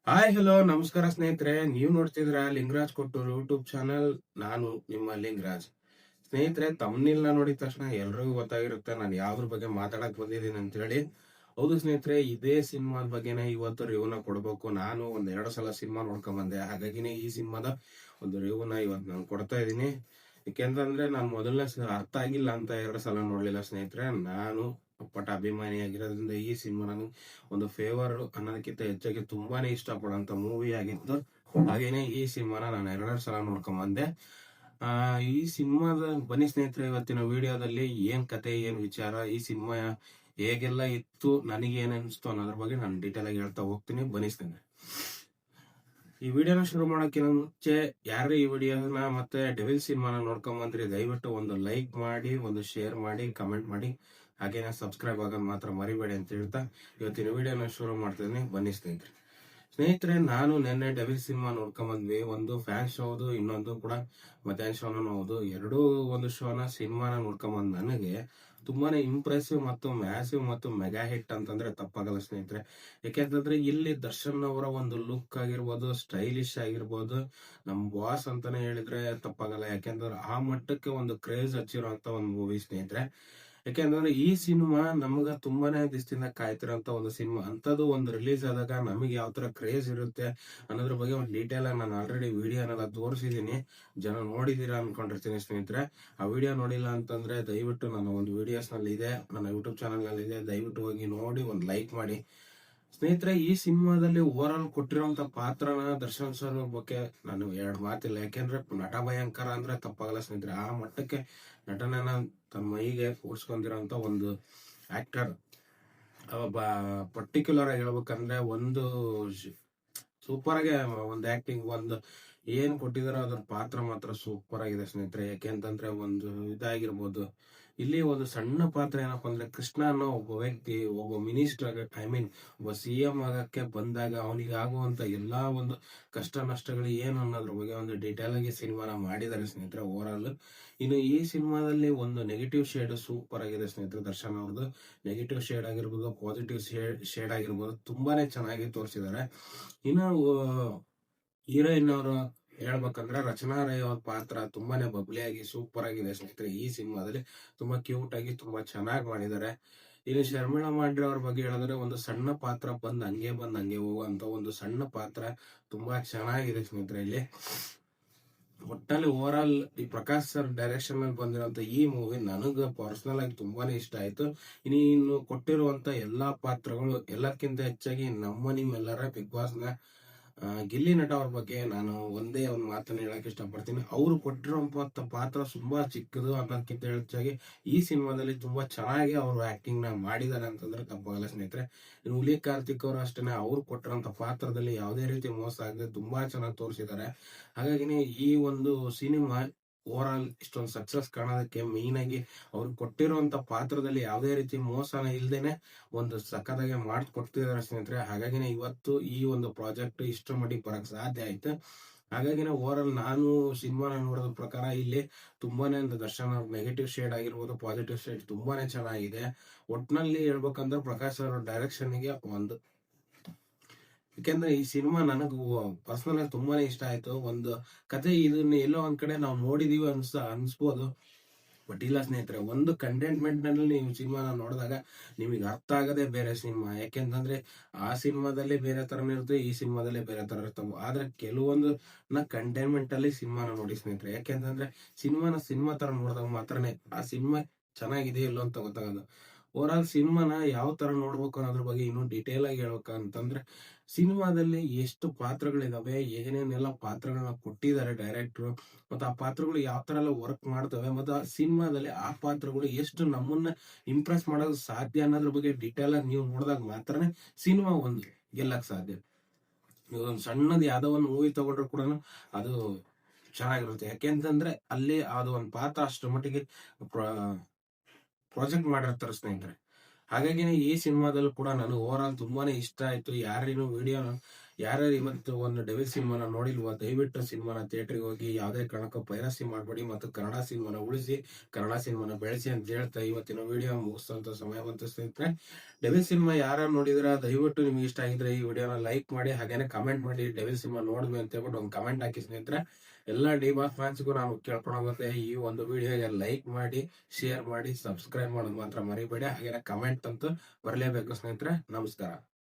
Hi hello ನಮಸ್ಕಾರ ಸ್ನೇಹಿತರೆ, ನೀವು ನೋಡ್ತಿದ್ರ ಲಿಂಗರಾಜ್ ಕೊಟ್ಟೂರು ಯೂಟ್ಯೂಬ್ ಚಾನಲ್. ನಾನು ನಿಮ್ಮ ಲಿಂಗರಾಜ್. ಸ್ನೇಹಿತರೆ, ತಮ್ಮನಿಲ್ನ ನೋಡಿದ ತಕ್ಷಣ ಎಲ್ರಿಗೂ ಗೊತ್ತಾಗಿರುತ್ತೆ ನಾನು ಯಾವ್ದ್ರ ಬಗ್ಗೆ ಮಾತಾಡಕ್ ಬಂದಿದ್ದೀನಿ ಅಂತ ಹೇಳಿ. ಹೌದು ಸ್ನೇಹಿತರೆ, ಇದೇ ಸಿನಿಮಾದ ಬಗ್ಗೆನೇ ಇವತ್ತು ರಿವ್ಯೂನ ಕೊಡ್ಬೇಕು. ನಾನು ಎರಡು ಸಲ ಸಿನಿಮಾ ನೋಡ್ಕೊಂಡ್ ಬಂದೆ, ಹಾಗಾಗಿನೇ ಈ ಸಿನಿಮಾದ ಒಂದು ರಿವ್ಯೂನ ಇವತ್ತು ನಾನು ಕೊಡ್ತಾ ಇದ್ದೀನಿ. ಯಾಕೆಂತಂದ್ರೆ ನಾನು ಮೊದಲನೇ ಅರ್ಥ ಆಗಿಲ್ಲ ಅಂತ ಎರಡು ಸಲ ನೋಡ್ಲಿಲ್ಲ ಸ್ನೇಹಿತರೆ. ನಾನು ಅಪ್ಪಟ ಅಭಿಮಾನಿಯಾಗಿರೋದ್ರಿಂದ ಈ ಸಿನಿಮಾ ನನಗೆ ಒಂದು ಫೇವರ್ ಅನ್ನೋದಕ್ಕಿಂತ ಹೆಚ್ಚಾಗಿ ತುಂಬಾನೇ ಇಷ್ಟಪಡೋಂತ ಮೂವಿ ಆಗಿತ್ತು. ಹಾಗೇನೆ ಈ ಸಿನಿಮಾನ ನಾನು ಎರಡೆರಡು ಸಲ ನೋಡ್ಕೊಂಡ್ ಬಂದೆ. ಈ ಸಿನಿಮಾದ ಬನ್ನಿ ಸ್ನೇಹಿತರೆ, ಇವತ್ತಿನ ವಿಡಿಯೋದಲ್ಲಿ ಏನ್ ಕತೆ, ಏನ್ ವಿಚಾರ, ಈ ಸಿನಿಮಾ ಹೇಗೆಲ್ಲ ಇತ್ತು, ನನಗೆ ಏನ್ ಅನಿಸ್ತು ಅನ್ನೋದ್ರ ಬಗ್ಗೆ ನಾನು ಡೀಟೇಲ್ ಆಗಿ ಹೇಳ್ತಾ ಹೋಗ್ತೀನಿ. ಬನ್ನಿ ಸ್ನೇಹಿತರೆ, ಈ ವಿಡಿಯೋನ ಶುರು ಮಾಡೋಕೆ ಮುಂಚೆ ಯಾರು ಈ ವಿಡಿಯೋನ ಮತ್ತೆ ಡೆವಿಲ್ ಸಿನಿಮಾನ ನೋಡ್ಕೊಂಡ್ ಬಂದ್ರಿ, ದಯವಿಟ್ಟು ಒಂದು ಲೈಕ್ ಮಾಡಿ, ಒಂದು ಶೇರ್ ಮಾಡಿ, ಕಮೆಂಟ್ ಮಾಡಿ, ಹಾಗೇನೆ ಸಬ್ಸ್ಕ್ರೈಬ್ ಆಗೋದು ಮಾತ್ರ ಮರಿಬೇಡಿ ಅಂತ ಹೇಳ್ತಾ ಇವತ್ತಿನ ವಿಡಿಯೋನ ಶುರು ಮಾಡ್ತಿದ್ದೀನಿ. ಬನ್ನಿ ಸ್ನೇಹಿತರೆ, ನಾನು ನಿನ್ನೆ ಡೆವಿಲ್ ಸಿನಿಮಾ ನೋಡ್ಕೊಂಡ್ ಬಂದ್ವಿ. ಒಂದು ಫ್ಯಾನ್ ಶೋದು, ಇನ್ನೊಂದು ಕೂಡ ಮಧ್ಯಾಹ್ನ ಶೋನ ಹೌದು. ಎರಡೂ ಒಂದು ಶೋನ ಸಿನಿಮಾನ ನೋಡ್ಕೊಂಡ್ ಬಂದ್ ನನಗೆ ತುಂಬಾನೇ ಇಂಪ್ರೆಸಿವ್ ಮತ್ತು ಮ್ಯಾಸಿವ್ ಮತ್ತು ಮೆಗಾ ಹಿಟ್ ಅಂತಂದ್ರೆ ತಪ್ಪಾಗಲ್ಲ ಸ್ನೇಹಿತರೆ. ಯಾಕೆಂತಂದ್ರೆ ಇಲ್ಲಿ ದರ್ಶನ್ ಅವರ ಒಂದು ಲುಕ್ ಆಗಿರ್ಬೋದು, ಸ್ಟೈಲಿಶ್ ಆಗಿರ್ಬೋದು, ನಮ್ ಬಾಸ್ ಅಂತಾನೆ ಹೇಳಿದ್ರೆ ತಪ್ಪಾಗಲ್ಲ. ಯಾಕೆಂದ್ರೆ ಆ ಮಟ್ಟಕ್ಕೆ ಒಂದು ಕ್ರೇಜ್ ಹಚ್ಚಿರುವಂತ ಒಂದು ಮೂವಿ ಸ್ನೇಹಿತರೆ. ಯಾಕೆಂದ್ರೆ ಈ ಸಿನಿಮಾ ನಮಗ ತುಂಬಾನೇ ದಿವಸದಿಂದ ಕಾಯ್ತಿರೋಂತ ಒಂದು ಸಿನಿಮಾ. ಅಂತದ್ದು ಒಂದು ರಿಲೀಸ್ ಆದಾಗ ನಮಗೆ ಯಾವ ತರ ಕ್ರೇಜ್ ಇರುತ್ತೆ ಅನ್ನೋದ್ರ ಬಗ್ಗೆ ಒಂದು ಡೀಟೇಲ್ ಆಗಿ ನಾನು ಆಲ್ರೆಡಿ ವಿಡಿಯೋನೆಲ್ಲ ತೋರಿಸಿದೀನಿ. ಜನ ನೋಡಿದೀರಾ ಅನ್ಕೊಂಡಿರ್ತೀನಿ ಸ್ನೇಹಿತರೆ. ಆ ವಿಡಿಯೋ ನೋಡಿಲ್ಲ ಅಂತಂದ್ರೆ ದಯವಿಟ್ಟು ನನ್ನ ಒಂದು ವಿಡಿಯೋಸ್ ನಲ್ಲಿ ಇದೆ, ನನ್ನ ಯೂಟ್ಯೂಬ್ ಚಾನಲ್ ನಲ್ಲಿ ಇದೆ, ದಯವಿಟ್ಟು ಹೋಗಿ ನೋಡಿ ಒಂದು ಲೈಕ್ ಮಾಡಿ. ಸ್ನೇಹಿತರೆ, ಈ ಸಿನಿಮಾದಲ್ಲಿ ಓವರ್ ಆಲ್ ಕೊಟ್ಟಿರುವಂತ ಪಾತ್ರನ ದರ್ಶನ್ ಸರ್ ಬಗ್ಗೆ ನಾನು ಎರಡು ಮಾತಿಲ್ಲ. ಯಾಕೆಂದ್ರೆ ನಟ ಭಯಂಕರ ಅಂದ್ರೆ ತಪ್ಪಾಗಲ್ಲ ಸ್ನೇಹಿತರೆ. ಆ ಮಟ್ಟಕ್ಕೆ ನಟನೆನ ತಮ್ಮ ಮೈಗೆ ಕೂಡ್ಸ್ಕೊಂಡಿರೋಂತ ಒಂದು ಆಕ್ಟರ್. ಪರ್ಟಿಕ್ಯುಲರ್ ಆಗಿ ಹೇಳ್ಬೇಕಂದ್ರೆ ಒಂದು ಸೂಪರ್ ಆಗಿ ಒಂದು ಆಕ್ಟಿಂಗ್, ಒಂದು ಏನ್ ಕೊಟ್ಟಿದಾರೋ ಅದ್ರ ಪಾತ್ರ ಮಾತ್ರ ಸೂಪರ್ ಆಗಿದೆ ಸ್ನೇಹಿತರೆ. ಯಾಕೆಂತಂದ್ರೆ ಒಂದು ಇದಾಗಿರ್ಬೋದು, ಇಲ್ಲಿ ಒಂದು ಸಣ್ಣ ಪಾತ್ರ ಏನಪ್ಪಾ ಅಂದ್ರೆ, ಕೃಷ್ಣ ಅನ್ನೋ ಒಬ್ಬ ವ್ಯಕ್ತಿ ಒಬ್ಬ ಮಿನಿಸ್ಟರ್ ಒಬ್ಬ CM ಆಗಕ್ಕೆ ಬಂದಾಗ ಅವನಿಗೆ ಆಗುವಂತ ಎಲ್ಲಾ ಒಂದು ಕಷ್ಟ ನಷ್ಟಗಳು ಏನು ಅನ್ನೋದ್ರ ಬಗ್ಗೆ ಒಂದು ಡೀಟೇಲ್ ಆಗಿ ಸಿನಿಮಾನ ಮಾಡಿದ್ದಾರೆ ಸ್ನೇಹಿತರೆ ಓವರ್ ಆಲ್. ಇನ್ನು ಈ ಸಿನಿಮಾದಲ್ಲಿ ಒಂದು ನೆಗೆಟಿವ್ ಶೇಡ್ ಸೂಪರ್ ಆಗಿದೆ ಸ್ನೇಹಿತರೆ. ದರ್ಶನ್ ಅವ್ರದ್ದು ನೆಗೆಟಿವ್ ಶೇಡ್ ಆಗಿರ್ಬೋದು, ಪಾಸಿಟಿವ್ ಶೇಡ್ ಆಗಿರ್ಬೋದು, ತುಂಬಾನೇ ಚೆನ್ನಾಗಿ ತೋರಿಸಿದ್ದಾರೆ. ಇನ್ನು ಹೀರೋಯಿನ್ ಅವರು ಹೇಳ್ಬೇಕಂದ್ರೆ ರಚನಾ ರೈ ಅವ್ರ ಪಾತ್ರ ತುಂಬಾನೇ ಬಬ್ಲಿಯಾಗಿ ಸೂಪರ್ ಆಗಿದೆ ಸ್ನೇಹಿತರೆ. ಈ ಸಿನಿಮಾದಲ್ಲಿ ತುಂಬಾ ಕ್ಯೂಟ್ ಆಗಿ ತುಂಬಾ ಚೆನ್ನಾಗಿ ಮಾಡಿದ್ದಾರೆ. ಇನ್ನು ಶರ್ಮಿಳಾ ಮಾಡ್ರಿ ಅವ್ರ ಬಗ್ಗೆ ಹೇಳಿದ್ರೆ, ಒಂದು ಸಣ್ಣ ಪಾತ್ರ ಬಂದ್ ಹಂಗೆ ಹೋಗುವಂತ ಒಂದು ಸಣ್ಣ ಪಾತ್ರ ತುಂಬಾ ಚೆನ್ನಾಗಿದೆ ಸ್ನೇಹಿತರೆ. ಇಲ್ಲಿ ಒಟ್ಟಲ್ಲಿ ಓವರ್ ಆಲ್ ಈ ಪ್ರಕಾಶ್ ಸರ್ ಡೈರೆಕ್ಷನ್ ಅಲ್ಲಿ ಬಂದಿರುವಂತ ಈ ಮೂವಿ ನನಗ ಪರ್ಸನಲ್ ಆಗಿ ತುಂಬಾನೇ ಇಷ್ಟ ಆಯ್ತು. ಇನ್ನು ಕೊಟ್ಟಿರುವಂತ ಎಲ್ಲಾ ಪಾತ್ರಗಳು ಎಲ್ಲಕ್ಕಿಂತ ಹೆಚ್ಚಾಗಿ ನಮ್ಮ ನಿಮ್ಮೆಲ್ಲರ ಬಿಗ್ ಬಾಸ್ ನ ಗಿಲ್ಲಿ ನಟ ಅವ್ರ ಬಗ್ಗೆ ನಾನು ಒಂದೇ ಒಂದು ಮಾತನ್ನ ಹೇಳಕ್ ಇಷ್ಟಪಡ್ತೀನಿ. ಅವ್ರು ಕೊಟ್ಟಿರುವಂತ ಪಾತ್ರ ತುಂಬಾ ಚಿಕ್ಕದು ಅನ್ನೋದಕ್ಕಿಂತ ಹೆಚ್ಚಾಗಿ ಈ ಸಿನಿಮಾದಲ್ಲಿ ತುಂಬಾ ಚೆನ್ನಾಗಿ ಅವರು ಆಕ್ಟಿಂಗ್ ನ ಮಾಡಿದ್ದಾರೆ ಅಂತಂದ್ರೆ ತಪ್ಪಾಗಲ್ಲ ಸ್ನೇಹಿತರೆ. ಇನ್ನು ಹುಲಿ ಕಾರ್ತಿಕ್ ಅವರು ಅಷ್ಟೇನೆ, ಅವ್ರು ಕೊಟ್ಟಿರುವಂತ ಪಾತ್ರದಲ್ಲಿ ಯಾವುದೇ ರೀತಿ ಮೋಸ ಆಗದೆ ತುಂಬಾ ಚೆನ್ನಾಗಿ ತೋರಿಸಿದ್ದಾರೆ. ಹಾಗಾಗಿ ಈ ಒಂದು ಸಿನಿಮಾ ಓವರ್ ಆಲ್ ಇಷ್ಟೊಂದು ಸಕ್ಸಸ್ ಕಾಣೋದಕ್ಕೆ ಮೇನ್ ಆಗಿ ಅವ್ರು ಕೊಟ್ಟಿರುವಂತ ಪಾತ್ರದಲ್ಲಿ ಯಾವುದೇ ರೀತಿ ಮೋಸನ ಇಲ್ದೇನೆ ಒಂದು ಸಖತ್ತಾಗಿ ಕೊಡ್ತಿದಾರೆ ಸ್ನೇಹಿತರೆ. ಹಾಗಾಗಿನೇ ಇವತ್ತು ಈ ಒಂದು ಪ್ರಾಜೆಕ್ಟ್ ಇಷ್ಟರ ಮಟ್ಟಿಗೆ ಬರಕ್ ಸಾಧ್ಯ ಆಯ್ತು. ಹಾಗಾಗಿನೇ ಓವರ್ ಆಲ್ ನಾನು ಸಿನಿಮಾನ ನೋಡೋದ ಪ್ರಕಾರ ಇಲ್ಲಿ ತುಂಬಾನೇ ದರ್ಶನ್ ಅವ್ರ ನೆಗೆಟಿವ್ ಶೇಡ್ ಆಗಿರ್ಬೋದು, ಪಾಸಿಟಿವ್ ಶೇಡ್ ತುಂಬಾನೇ ಚೆನ್ನಾಗಿದೆ. ಒಟ್ನಲ್ಲಿ ಹೇಳ್ಬೇಕಂದ್ರೆ ಪ್ರಕಾಶ್ ಅವ್ರ ಡೈರೆಕ್ಷನ್ ಗೆ ಒಂದು, ಯಾಕೆಂದ್ರೆ ಈ ಸಿನಿಮಾ ನನಗೂ ಪರ್ಸನಲ್ ಆಗಿ ತುಂಬಾನೇ ಇಷ್ಟ ಆಯ್ತು. ಒಂದು ಕತೆ ಇದನ್ನ ಎಲ್ಲೋ ಒಂದ್ ಕಡೆ ನಾವು ನೋಡಿದೀವಿ ಅನ್ಸ್ಬೋದು, ಬಟ್ ಇಲ್ಲ ಸ್ನೇಹಿತರೆ, ಒಂದು ಕಂಟೆಂಟ್ಮೆಂಟ್ ನಲ್ಲಿ ನೀವು ಸಿನಿಮಾನ ನೋಡಿದಾಗ ನಿಮಗೆ ಅರ್ಥ ಆಗದೆ ಬೇರೆ ಸಿನಿಮಾ. ಯಾಕೆಂತಂದ್ರೆ ಆ ಸಿನಿಮಾದಲ್ಲಿ ಬೇರೆ ತರನೇ ಇರುತ್ತೆ, ಈ ಸಿನಿಮಾದಲ್ಲಿ ಬೇರೆ ತರ ಇರ್ತಾವ. ಆದ್ರೆ ಕೆಲವೊಂದು ಕಂಟೈನ್ಮೆಂಟ್ ಅಲ್ಲಿ ಸಿನಿಮಾನ ನೋಡಿ ಸ್ನೇಹಿತರೆ. ಯಾಕೆಂತಂದ್ರೆ ಸಿನಿಮಾ ತರ ನೋಡಿದಾಗ ಮಾತ್ರನೇ ಆ ಸಿನಿಮಾ ಚೆನ್ನಾಗಿದೆ ಇಲ್ಲೋ ಅಂತ ಗೊತ್ತಾಗೋದು. ಓವರ್ ಆಲ್ ಸಿನಿಮಾನ ಯಾವ ತರ ನೋಡ್ಬೇಕು ಅನ್ನೋದ್ರ ಬಗ್ಗೆ ಇನ್ನೂ ಡೀಟೇಲ್ ಆಗಿ ಹೇಳ್ಬೇಕಂತಂದ್ರೆ, ಸಿನಿಮಾದಲ್ಲಿ ಎಷ್ಟು ಪಾತ್ರಗಳಿದಾವೆ, ಏನೇನೆಲ್ಲ ಪಾತ್ರಗಳನ್ನ ಕೊಟ್ಟಿದ್ದಾರೆ ಡೈರೆಕ್ಟ್ರು, ಮತ್ತೆ ಆ ಪಾತ್ರಗಳು ಯಾವ ತರ ಎಲ್ಲ ವರ್ಕ್ ಮಾಡ್ತವೆ, ಮತ್ತೆ ಆ ಸಿನಿಮಾದಲ್ಲಿ ಆ ಪಾತ್ರಗಳು ಎಷ್ಟು ನಮ್ಮನ್ನ ಇಂಪ್ರೆಸ್ ಮಾಡೋದು ಸಾಧ್ಯ ಅನ್ನೋದ್ರ ಬಗ್ಗೆ ಡೀಟೇಲ್ ಆಗಿ ನೀವು ನೋಡಿದಾಗ ಮಾತ್ರನೇ ಸಿನಿಮಾ ಒಂದು ಗೆಲ್ಲಕ್ ಸಾಧ್ಯ. ನೀವು ಒಂದು ಸಣ್ಣದ್ ಯಾವ್ದೋ ಒಂದು ಮೂವಿ ತಗೊಂಡ್ರು ಕೂಡ ಅದು ಚೆನ್ನಾಗಿರುತ್ತೆ. ಯಾಕೆಂತಂದ್ರೆ ಅಲ್ಲಿ ಅದು ಒಂದು ಪಾತ್ರ ಅಷ್ಟರ ಮಟ್ಟಿಗೆ ಪ್ರಾಜೆಕ್ಟ್ ಮಾಡಿರ್ತಾರೆ ಸ್ನೇಹಿತರೆ. ಹಾಗಾಗಿ ಈ ಸಿನಿಮಾದಲ್ಲೂ ಕೂಡ ನನಗೆ ಓವರ್ ಆಲ್ ತುಂಬಾನೇ ಇಷ್ಟ ಆಯ್ತು. ಯಾರೇನು ವಿಡಿಯೋ ಯಾರ್ಯಾರು ಇವತ್ತು ಒಂದು ಡೆವಿಲ್ ಸಿನಿಮಾನ ನೋಡಿಲ್ವೋ ದಯವಿಟ್ಟು ಸಿನಿಮಾನ ಥಿಯೇಟರ್ಗೆ ಹೋಗಿ ಯಾವುದೇ ಕಾರಣಕ್ಕೂ ಪೈರಸಿ ಮಾಡಬೇಡಿ ಮತ್ತು ಕನ್ನಡ ಸಿನಿಮಾನ ಉಳಿಸಿ ಕನ್ನಡ ಸಿನಿಮಾನ ಬೆಳೆಸಿ ಅಂತ ಹೇಳ್ತಾ ಇವತ್ತಿನ ವಿಡಿಯೋ ಮುಗಿಸೋಂತ ಸಮಯ ಬಂತು ಸ್ನೇಹಿತರೆ. ಡೆವಿಲ್ ಸಿನಿಮಾ ಯಾರು ನೋಡಿದ್ರ ದಯವಿಟ್ಟು ನಿಮ್ಗೆ ಇಷ್ಟ ಆಗಿದ್ರೆ ಈ ವಿಡಿಯೋನ ಲೈಕ್ ಮಾಡಿ ಹಾಗೇನೆ ಕಮೆಂಟ್ ಮಾಡಿ ಡೆವಿಲ್ ಸಿನಿಮಾ ನೋಡಿದ್ವಿ ಅಂತ ಹೇಳ್ಬಿಟ್ಟು ಒಂದು ಕಮೆಂಟ್ ಹಾಕಿ ಸ್ನೇಹಿತರೆ. ಎಲ್ಲ ಡಿ ಬಾಸ್ ಫ್ಯಾನ್ಸ್ಗೂ ನಾನು ಕೇಳ್ಕೊಂಡೋಗುತ್ತೆ ಈ ಒಂದು ವಿಡಿಯೋಗೆ ಲೈಕ್ ಮಾಡಿ, ಶೇರ್ ಮಾಡಿ, ಸಬ್ಸ್ಕ್ರೈಬ್ ಮಾಡೋದು ಮಾತ್ರ ಮರಿಬೇಡಿ. ಹಾಗೇನೆ ಕಮೆಂಟ್ ಅಂತೂ ಬರಲೇಬೇಕು ಸ್ನೇಹಿತರೆ. ನಮಸ್ಕಾರ.